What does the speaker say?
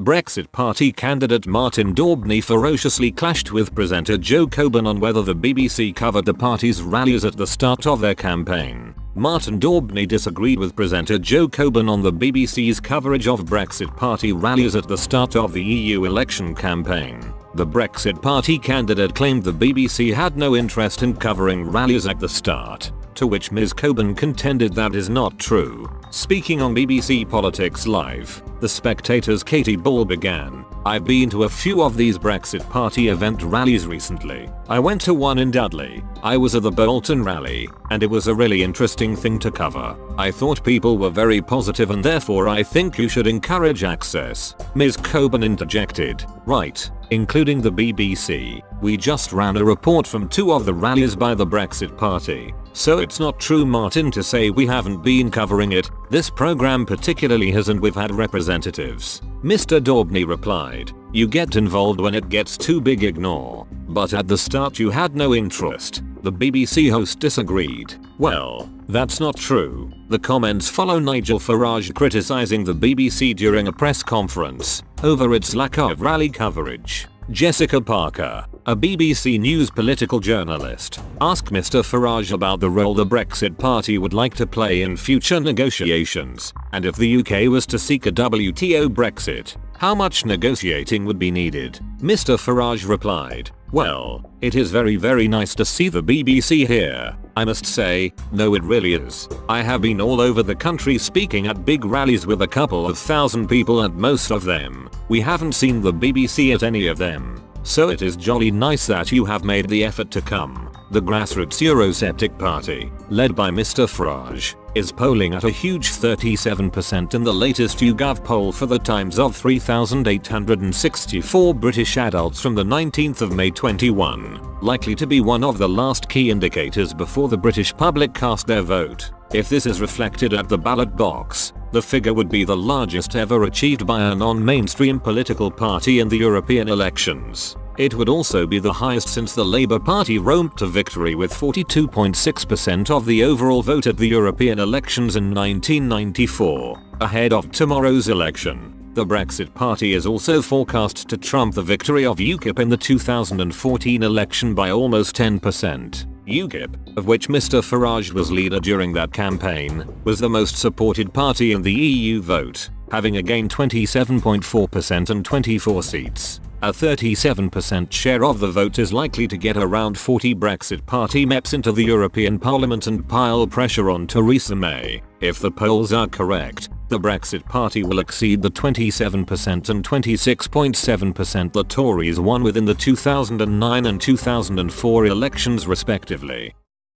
Brexit Party candidate Martin Daubney ferociously clashed with presenter Joe Coburn on whether the BBC covered the party's rallies at the start of their campaign. Martin Daubney disagreed with presenter Joe Coburn on the BBC's coverage of Brexit Party rallies at the start of the EU election campaign. The Brexit Party candidate claimed the BBC had no interest in covering rallies at the start, to which Ms Coburn contended that is not true. Speaking on BBC Politics Live, The Spectator's Katie Ball began, "I've been to a few of these Brexit Party event rallies recently. I went to one in Dudley. I was at the Bolton rally, and it was a really interesting thing to cover. I thought people were very positive and therefore I think you should encourage access." Ms Coburn interjected, "Right, including the BBC. We just ran a report from 2 of the rallies by the Brexit Party. So it's not true, Martin, to say we haven't been covering it. This program particularly has, and we've had representatives." Mr Daubney replied, "You get involved when it gets too big, ignore. But at the start you had no interest." The BBC host disagreed. "Well, that's not true." The comments follow Nigel Farage criticizing the BBC during a press conference over its lack of rally coverage. Jessica Parker, a BBC News political journalist, asked Mr Farage about the role the Brexit Party would like to play in future negotiations, and if the UK was to seek a WTO Brexit, how much negotiating would be needed. Mr Farage replied, "Well, it is very nice to see the BBC here. I must say, no, it really is. I have been all over the country speaking at big rallies with a couple of thousand people, and most of them, we haven't seen the BBC at any of them. So it is jolly nice that you have made the effort to come." The grassroots Eurosceptic party, led by Mr Farage, is polling at a huge 37% in the latest YouGov poll for the Times of 3,864 British adults from the 19th of May 21, likely to be one of the last key indicators before the British public cast their vote. If this is reflected at the ballot box, the figure would be the largest ever achieved by a non-mainstream political party in the European elections. It would also be the highest since the Labour Party roamed to victory with 42.6% of the overall vote at the European elections in 1994, ahead of tomorrow's election. The Brexit Party is also forecast to trump the victory of UKIP in the 2014 election by almost 10%. UKIP, of which Mr Farage was leader during that campaign, was the most supported party in the EU vote, having again 27.4% and 24 seats. A 37% share of the vote is likely to get around 40 Brexit Party MEPs into the European Parliament and pile pressure on Theresa May. If the polls are correct, the Brexit Party will exceed the 27% and 26.7% the Tories won within the 2009 and 2004 elections respectively.